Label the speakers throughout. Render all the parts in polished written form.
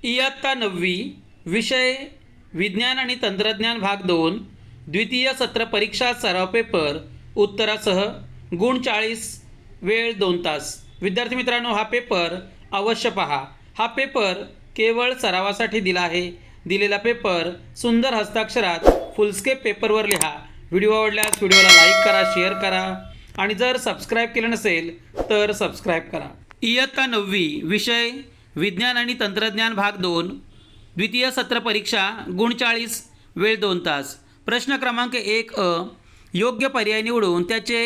Speaker 1: इयत्ता 9वी विषय विज्ञान आणि तंत्रज्ञान भाग 2 द्वितीय सत्र परीक्षा सराव पेपर उत्तरासह गुण 40 वेळ 2 तास। विद्यार्थी मित्रांनो, हा पेपर अवश्य पहा। हा पेपर केवळ सरावासाठी दिला आहे। दिलेला पेपर सुंदर हस्ताक्षरात फुलस्केप पेपरवर लिहा। व्हिडिओ आवडल्यास व्हिडिओला लाईक करा, शेअर करा आणि जर सबस्क्राईब केलं नसेल तर सबस्क्राईब करा। इयत्ता 9वी विषय विज्ञान आणि तंत्रज्ञान भाग 2 द्वितीय सत्र परीक्षा गुण 40 वेळ 2 तास। प्रश्न क्रमांक 1 अ योग्य पर्याय निवडून त्याचे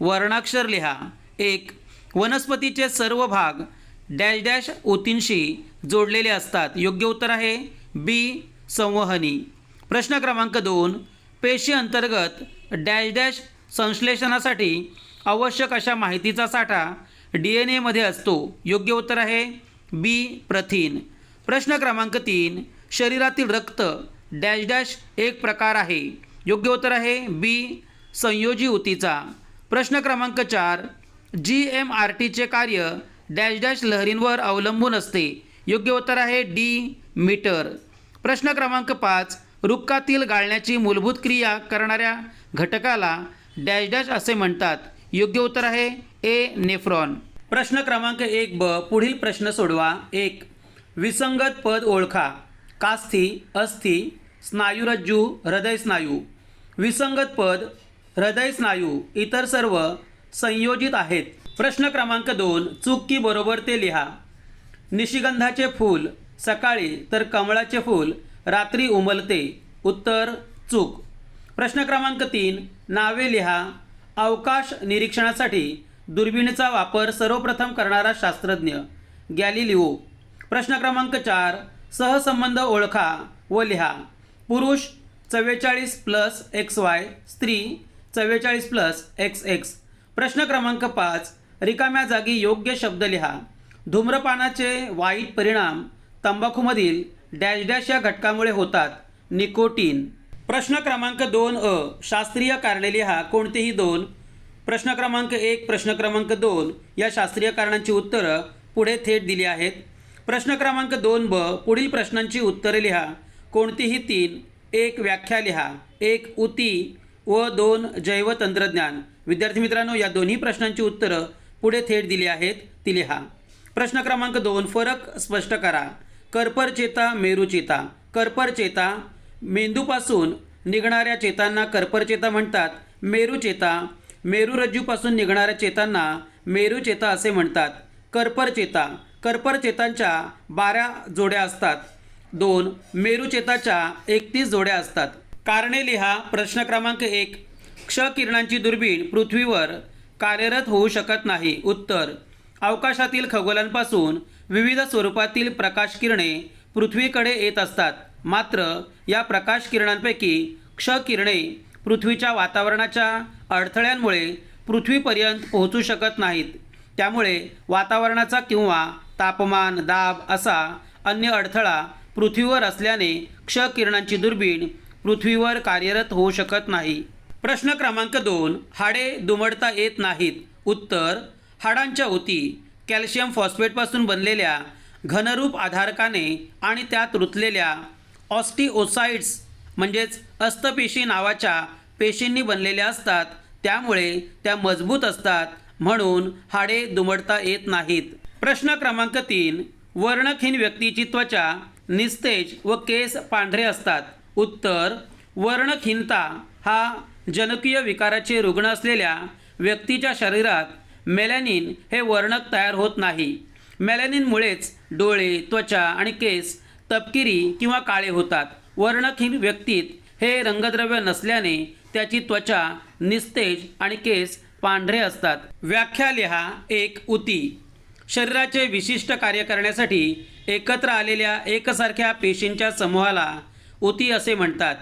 Speaker 1: वर्णाक्षर लिहा। 1. वनस्पतीचे सर्व भाग डॅश डॅश ऊतींशी जोडलेले असतात। योग्य उत्तर आहे बी संवहनी। प्रश्न क्रमांक 2 पेशी अंतर्गत डॅश डॅश संश्लेषणासाठी आवश्यक अशा माहितीचा साठा DNA मध्ये असतो। योग्य उत्तर आहे बी प्रथिन। प्रश्न क्रमांक 3 शरीरातील रक्त डॅश डॅश एक प्रकार आहे। योग्य उत्तर आहे बी संयोजी ऊतीचा। प्रश्न क्रमांक 4 GMRTचे कार्य डॅश डॅश लहरींवर अवलंबून असते। योग्य उत्तर आहे डी मीटर। प्रश्न क्रमांक 5 रुक्कातील गाळण्याची मूलभूत क्रिया करणाऱ्या घटकाला डॅश डॅश असे म्हणतात। योग्य उत्तर आहे ए नेफ्रॉन। प्रश्न क्रमांक 1 ब पुढील प्रश्न सोडवा। 1. विसंगत पद ओळखा। कास्थी, अस्थी, स्नायुरज्जू, हृदयस्नायू। विसंगत पद हृदयस्नायू, इतर सर्व संयोजित आहेत। प्रश्न क्रमांक 2 चूक की बरोबर ते लिहा। निशिगंधाचे फूल सकाळी तर कमळाचे फूल रात्री उमलते। उत्तर चूक। प्रश्न क्रमांक 3 नावे लिहा। अवकाश निरीक्षणासाठी दुर्बिणीचा वापर सर्वप्रथम करणारा शास्त्रज्ञ गॅलिलिओ। प्रश्न क्रमांक 4 सहसंबंध ओळखा व लिहा। पुरुष 44 + XY, स्त्री 44 + XX। प्रश्न क्रमांक 5 रिकाम्या जागी योग्य शब्द लिहा। धूम्रपानाचे वाईट परिणाम तंबाखूमधील डॅश डॅश या घटकामुळे होतात। निकोटीन। प्रश्न क्रमांक 2 अ शास्त्रीय कारणे लिहा। कोणतेही 2। प्रश्न क्रमांक 1 प्रश्न क्रमांक 2 या शास्त्रीय कारणांची उत्तरं पुढे थेट दिली आहेत। प्रश्न क्रमांक 2 ब पुढील प्रश्नांची उत्तरे लिहा। कोणतीही 3। 1 व्याख्या लिहा। 1 ऊती व 2 जैवतंत्रज्ञान। विद्यार्थी मित्रांनो, या दोन्ही प्रश्नांची उत्तरं पुढे थेट दिली आहेत, ती लिहा। प्रश्न क्रमांक 2 फरक स्पष्ट करा। कर्परचेता, मेरूचेता। कर्परचेता मेंदूपासून निघणाऱ्या चेतांना कर्परचेता म्हणतात। मेरूचेता मेरुरज्जूपासून निघणाऱ्या चेतांना मेरूचेता असे म्हणतात। कर्परचेता कर्परचेतांच्या 12 जोड्या असतात। 2 मेरूचेताच्या 31 जोड्या असतात। कारणे लिहा। प्रश्न क्रमांक 1 क्ष किरणांची दुर्बीण पृथ्वीवर कार्यरत होऊ शकत नाही। उत्तर अवकाशातील खगोलांपासून विविध स्वरूपातील प्रकाश किरणे पृथ्वीकडे येत असतात। मात्र या प्रकाश किरणांपैकी क्ष किरणे पृथ्वीच्या वातावरणाच्या अडथळ्यांमुळे पृथ्वीपर्यंत पोहोचू शकत नाहीत। त्यामुळे वातावरणाचा किंवा तापमान, दाब असा अन्य अडथळा पृथ्वीवर असल्याने क्ष किरणांची दुर्बीण पृथ्वीवर कार्यरत होऊ शकत नाही। प्रश्न क्रमांक 2 हाडे दुमडता येत नाहीत। उत्तर हाडांच्या ऊती कॅल्शियम फॉस्फेटपासून बनलेल्या घनरूप आधारकाने आणि त्यात रुतलेल्या ऑस्टिओसाइट्स म्हणजेच अस्तपेशी नावाच्या पेशींनी बनलेल्या असतात। त्यामुळे त्या मजबूत असतात, म्हणून हाडे दुमडता येत नाहीत। प्रश्न क्रमांक 3 वर्णकहीन व्यक्तीची त्वचा निस्तेज व केस पांढरे असतात। उत्तर वर्णकहीनता हा जनुकीय विकाराचे रुग्ण असलेल्या व्यक्तीच्या शरीरात मेलॅनिन हे वर्णक तयार होत नाही। मेलॅनिनमुळेच डोळे, त्वचा आणि केस तपकिरी किंवा काळे होतात। वर्णकहीन व्यक्तीत हे रंगद्रव्य नसल्याने त्याची त्वचा निस्तेज आणि केस पांढरे असतात। व्याख्या लिहा। 1 ऊती शरीराचे विशिष्ट कार्य करण्यासाठी एकत्र आलेल्या एकसारख्या पेशींच्या समूहाला ऊती असे म्हणतात।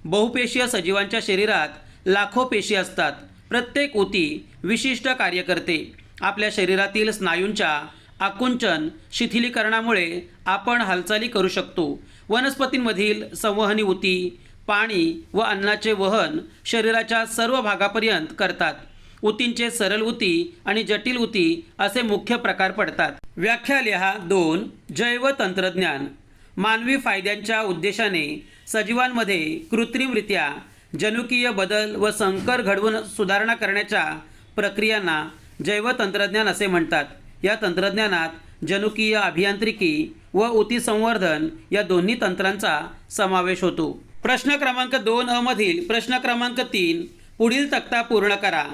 Speaker 1: बहुपेशीय सजीवांच्या शरीरात लाखो पेशी असतात। प्रत्येक ऊती विशिष्ट कार्य करते। आपल्या शरीरातील स्नायूंच्या आकुंचन शिथिलीकरणामुळे आपण हालचाली करू शकतो। वनस्पतींमधील संवहनी ऊती पाणी व अन्नाचे वहन शरीराच्या सर्व भागापर्यंत करतात। ऊतींचे सरळ ऊती आणि जटिल ऊती असे मुख्य प्रकार पडतात। व्याख्या लिहा। 2 जैवतंत्रज्ञान मानवी फायद्यांच्या उद्देशाने सजीवांमध्ये कृत्रिमरित्या जनुकीय बदल व संकर घडवून सुधारणा करण्याच्या प्रक्रियांना जैवतंत्रज्ञान असे म्हणतात. या तंत्रज्ञानात जनुकीय अभियांत्रिकी व ऊती संवर्धन या दोन्ही तंत्रांचा समावेश होतो. प्रश्न क्रमांक 2 मधील प्रश्न क्रमांक 3 पुढील तक्ता पूर्ण करा.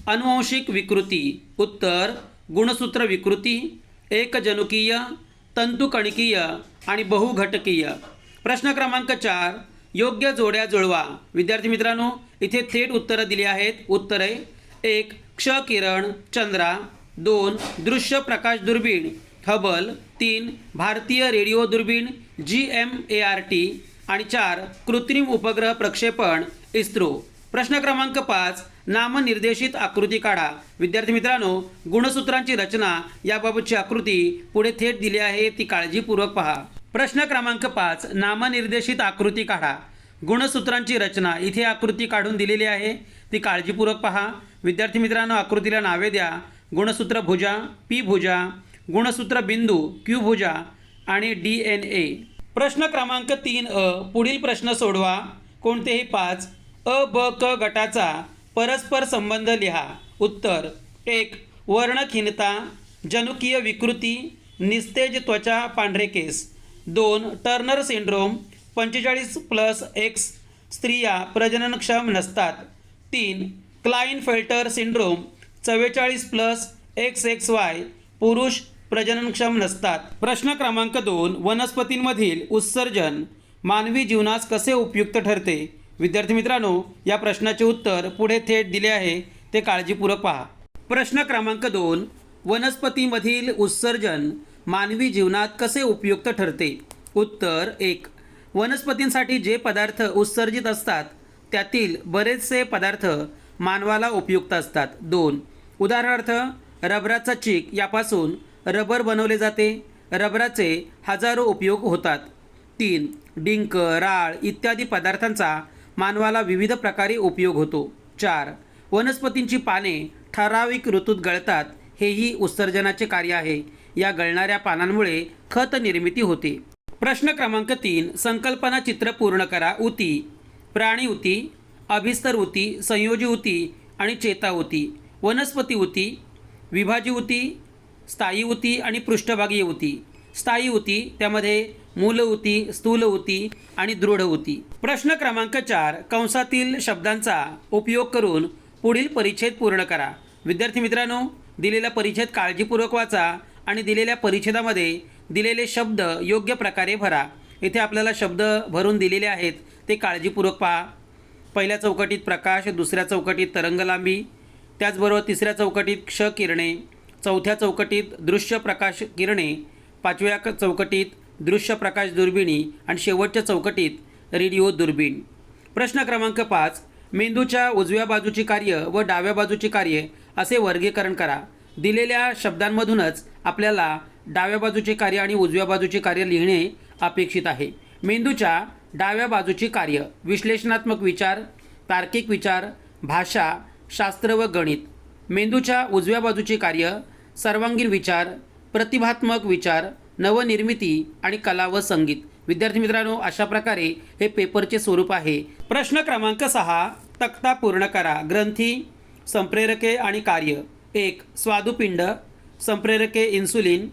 Speaker 1: अनुवांशिक विकृती. उत्तर गुणसूत्र विकृती, एकजनुकीय, तंतुकणिकीय आणि बहुघटकीय. प्रश्न क्रमांक 4 योग्य जोड्या जुळवा. विद्यार्थी मित्रांनो, इथे थेट उत्तरं दिली आहेत. उत्तरे: 1 क्ष किरण चंद्रा, 2 दृश्य प्रकाश दुर्बीण हबल, 3 भारतीय रेडिओ दुर्बीण GMART आणि 4 कृत्रिम उपग्रह प्रक्षेपण इस्रो. प्रश्न क्रमांक 5 नामनिर्देशित आकृती काढा. विद्यार्थी मित्रांनो, गुणसूत्रांची रचना याबाबतची आकृती पुढे थेट दिली आहे, ती काळजीपूर्वक पहा. प्रश्न क्रमांक 5 नामनिर्देशित आकृती काढा. गुणसूत्रांची रचना इथे आकृती काढून दिलेली आहे, ती काळजीपूर्वक पहा. विद्यार्थी मित्रांनो, आकृतीला नावे द्या. गुणसूत्र भुजा, P भुजा, गुणसूत्र बिंदू, Q भुजा आणि DNA. प्रश्न क्रमांक 3 पुढील प्रश्न सोडवा. कोणतेही 5 अ, ब, क गटाचा परस्पर संबंध लिहा. उत्तर: 1 वर्णहीनता, जनुकीय विकृती, निस्तेज त्वचा, पांढरे केस. 2 टर्नर सिंड्रोम, 45+X स्त्रिया प्रजननक्षम नसतात. 3 क्लाइनफेल्टर सिंड्रोम, 44+XXY पुरुष प्रजननक्षम नसतात. प्रश्न क्रमांक 2 वनस्पतींमधील उत्सर्जन मानवी जीवनास कसे उपयुक्त ठरते. विद्यार्थी मित्रांनो, या प्रश्नाचे उत्तर पुढे थेट दिले आहे, ते काळजीपूर्वक पहा. प्रश्न क्रमांक 2 वनस्पतीमधील उत्सर्जन मानवी जीवनात कसे उपयुक्त ठरते. उत्तर: 1 वनस्पतींसाठी जे पदार्थ उत्सर्जित असतात त्यातील बरेचसे पदार्थ मानवाला उपयुक्त असतात. 2 उदाहरणार्थ रबराचा चीक यापासून रबर बनवले जाते. रबराचे हजारो उपयोग होतात. 3 डिंक, राळ इत्यादी पदार्थांचा मानवाला विविध प्रकारे उपयोग होतो. 4 वनस्पतींची पाने ठराविक ऋतूत गळतात, हेही उत्सर्जनाचे कार्य आहे. या गळणाऱ्या पानांमुळे खत निर्मिती होते. प्रश्न क्रमांक 3 संकल्पना चित्र पूर्ण करा. ऊती: प्राणी ऊती, अभिस्तर ऊती, संयोजी ऊती आणि चेता ऊती. वनस्पती ऊती: विभाजी ऊती, स्थायी ऊती आणि पृष्ठभागीय ऊती. स्थायी ऊती त्यामध्ये मूल ऊती, स्थूल ऊती आणि दृढ ऊती. प्रश्न क्रमांक 4 कंसातील शब्दांचा उपयोग करून पुढील परिच्छेद पूर्ण करा. विद्यार्थी मित्रांनो, दिलेला परिच्छेद काळजीपूर्वक वाचा आणि दिलेल्या परिच्छेदामध्ये दिलेले शब्द योग्य प्रकारे भरा. इथे आपल्याला शब्द भरून दिलेले आहेत, ते काळजीपूर्वक पहा. पहिल्या चौकटीत प्रकाश, दुसऱ्या चौकटीत तरंगलांबी, त्याचबरोबर तिसऱ्या चौकटीत क्ष किरणे, चौथ्या चौकटीत दृश्य प्रकाश किरणे, पाचव्या चौकटीत दृश्य प्रकाश दुर्बिणी आणि शेवटच्या चौकटीत रेडिओ दुर्बीण. प्रश्न क्रमांक 5 मेंदूच्या उजव्या बाजूची कार्य व डाव्या बाजूची कार्य असे वर्गीकरण करा. दिलेल्या शब्दांमधूनच आपल्याला डाव्या बाजूचे कार्य आणि उजव्या बाजूचे कार्य लिहिणे अपेक्षित आहे. मेंदूच्या डाव्या बाजूची कार्य: विश्लेषणात्मक विचार, तार्किक विचार, भाषा, शास्त्र व गणित. मेंदूच्या उजव्या बाजूची कार्य: सर्वांगीण विचार, प्रतिभात्मक विचार, नवनिर्मिती आणि कला व संगीत. विद्यार्थी मित्रांनो, अशा प्रकारे हे पेपरचे स्वरूप आहे. प्रश्न क्रमांक 6 तक्ता पूर्ण करा. ग्रंथी, संप्रेरके आणि कार्य. 1 स्वादुपिंड, संप्रेरके इन्सुलिन.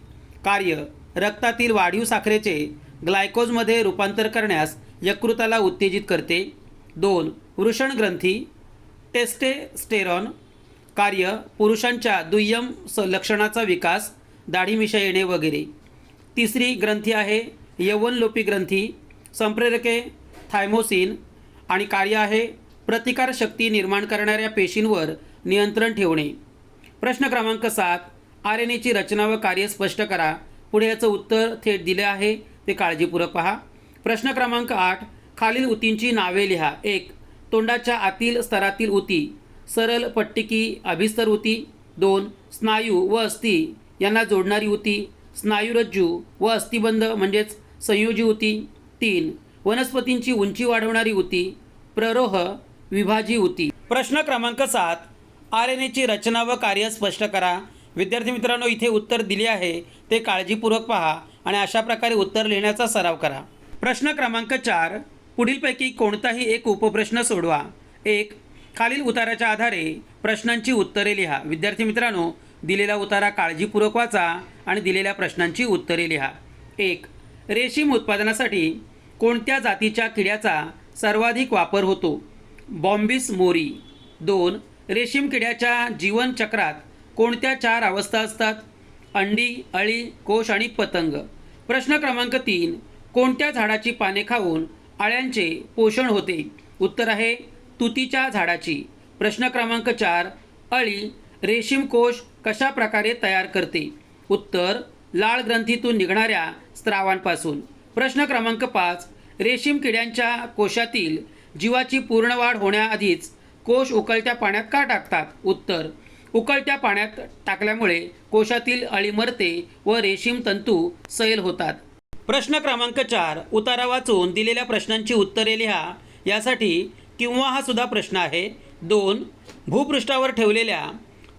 Speaker 1: कार्य: रक्तातील वाढीव साखरेचे ग्लायकोजमध्ये रूपांतर करण्यास यकृताला उत्तेजित करते. 2 वृषण ग्रंथी, टेस्टोस्टेरॉन. कार्य: पुरुषांच्या दुय्यम लक्षणाचा विकास, दाढी-मिशा येणे वगैरे. 3री ग्रंथी आहे यौवनलोपी ग्रंथी, संप्रेरके थायमोसिन आणि कार्य आहे प्रतिकारशक्ती निर्माण करणाऱ्या पेशींवर नियंत्रण ठेवणे. प्रश्न क्रमांक 7 RNAची रचना व कार्य स्पष्ट करा. पुढे याचं उत्तर थेट दिले आहे, ते काळजीपूर्वक पहा. प्रश्न क्रमांक 8 खालील ऊतींची नावे लिहा. 1 तोंडाच्या आतील स्तरातील ऊती, सरळ पट्टिकी अभिस्तर ऊती. 2 स्नायू व अस्थी यांना जोडणारी ऊती, स्नायुरज्जू व अस्थिबंध म्हणजेच संयोजी ऊती. 3 वनस्पतींची उंची वाढवणारी ऊती, प्ररोह विभाजी ऊती. प्रश्न क्रमांक 7 RNAची रचना व कार्य स्पष्ट करा. विद्यार्थी मित्रांनो, इथे उत्तर दिले आहे, ते काळजीपूर्वक पहा. आणि अशा प्रकारे उत्तर लिहिण्याचा सराव करा। प्रश्न क्रमांक 4, पुढीलपैकी कोणताही एक उपप्रश्न सोडवा। 1. खालील उताराच्या आधारे प्रश्नांची उत्तरे लिहा। विद्यार्थी मित्रांनो, दिलेला उतारा काळजीपूर्वक वाचा आणि दिलेल्या प्रश्नांची उत्तरे लिहा। 1. रेशीम उत्पादनासाठी कोणत्या जातीच्या किड्याचा सर्वाधिक वापर होतो? बॉम्बिस मोरी। 2. रेशीम किड्याच्या जीवनचक्रात कोणत्या 4 अवस्था असतात? अंडी, अळी, कोश आणि पतंग। प्रश्न क्रमांक 3, कोणत्या झाडाची पाने खाऊन अळ्यांचे पोषण होते? उत्तर आहे तुतीच्या झाडाची। प्रश्न क्रमांक 4, अळी रेशीम कोश कशा प्रकारे तयार करते? उत्तर लाळ ग्रंथीतून निघणाऱ्या स्त्रावांपासून। प्रश्न क्रमांक 5, रेशीम किड्यांच्या कोशातील जीवाची पूर्ण वाढ होण्याआधीच कोश उकळत्या पाण्यात का टाकतात? उत्तर उकळत्या पाण्यात टाकल्यामुळे कोशातील अळी मरते व रेशीम तंतू सैल होतात। प्रश्न क्रमांक 4, उतारा वाचून दिलेल्या प्रश्नांची उत्तरे लिहा। यासाठी किंवा हा सुद्धा प्रश्न आहे। 2. भूपृष्ठावर ठेवलेल्या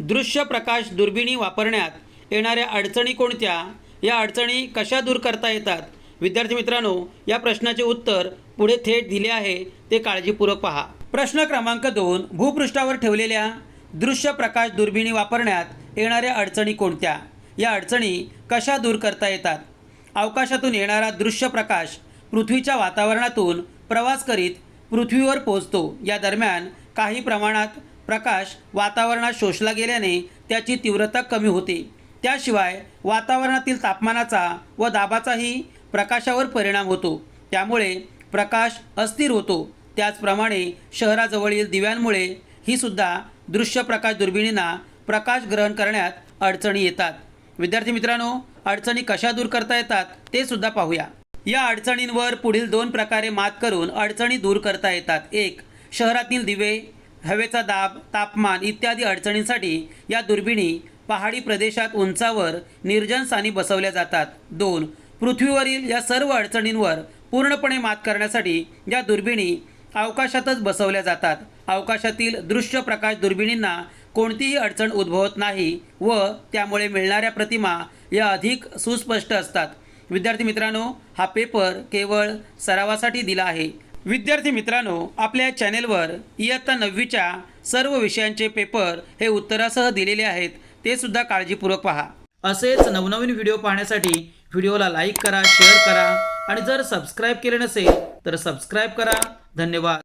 Speaker 1: दृश्य प्रकाश दुर्बिणी वापरण्यात येणाऱ्या अडचणी कोणत्या? या अडचणी कशा दूर करता येतात? विद्यार्थी मित्रांनो, या प्रश्नाचे उत्तर पुढे थेट दिले आहे, ते काळजीपूर्वक पहा। प्रश्न क्रमांक 2, भूपृष्ठावर ठेवलेल्या दृश्य प्रकाश दुर्बिणी वापरण्यात येणाऱ्या अडचणी कोणत्या? या अडचणी कशा दूर करता येतात? अवकाशातून येणारा दृश्य प्रकाश पृथ्वीच्या वातावरणातून प्रवास करीत पृथ्वीवर पोहोचतो। या दरम्यान काही प्रमाणात प्रकाश वातावरणात शोषला गेल्याने त्याची तीव्रता कमी होते। त्याशिवाय वातावरणातील तापमानाचा व दाबाचाही प्रकाशावर परिणाम होतो, त्यामुळे प्रकाश अस्थिर होतो। त्याचप्रमाणे शहराजवळील दिव्यांमुळे ही सुद्धा दृश्य प्रकाश दुर्बिणींना प्रकाश ग्रहण करण्यात अडचणी येतात। विद्यार्थी मित्रांनो, अडचणी कशा दूर करता येतात ते सुद्धा पाहूया। या अडचणींवर पुढील 2 प्रकारे मात करून अडचणी दूर करता येतात। 1. शहरातील दिवे, हवेचा दाब, तापमान इत्यादी अडचणींसाठी या दुर्बिणी पहाडी प्रदेशात उंचावर निर्जन स्थानी बसवल्या जातात। 2. पृथ्वीवरील या सर्व अडचणींवर पूर्णपणे मात करण्यासाठी या दुर्बिणी अवकाशातच बसवल्या जातात। अवकाशातील दृश्य प्रकाश दुर्बिणींना कोणतीही अडचण उद्भवत नाही व त्यामुळे मिळणाऱ्या प्रतिमा या अधिक सुस्पष्ट असतात। विद्यार्थी मित्रांनो, हा पेपर केवळ सरावासाठी दिला आहे। विद्यार्थी मित्रांनो, आपल्या चॅनेलवर इयत्ता 9वीच्या सर्व विषयांचे पेपर हे उत्तरासह दिलेले आहेत, ते सुद्धा काळजीपूर्वक पहा। असेच नवनवीन व्हिडिओ पाहण्यासाठी व्हिडिओला लाईक करा, शेअर करा आणि जर सबस्क्राईब केले नसेल तर सबस्क्राईब करा। धन्यवाद।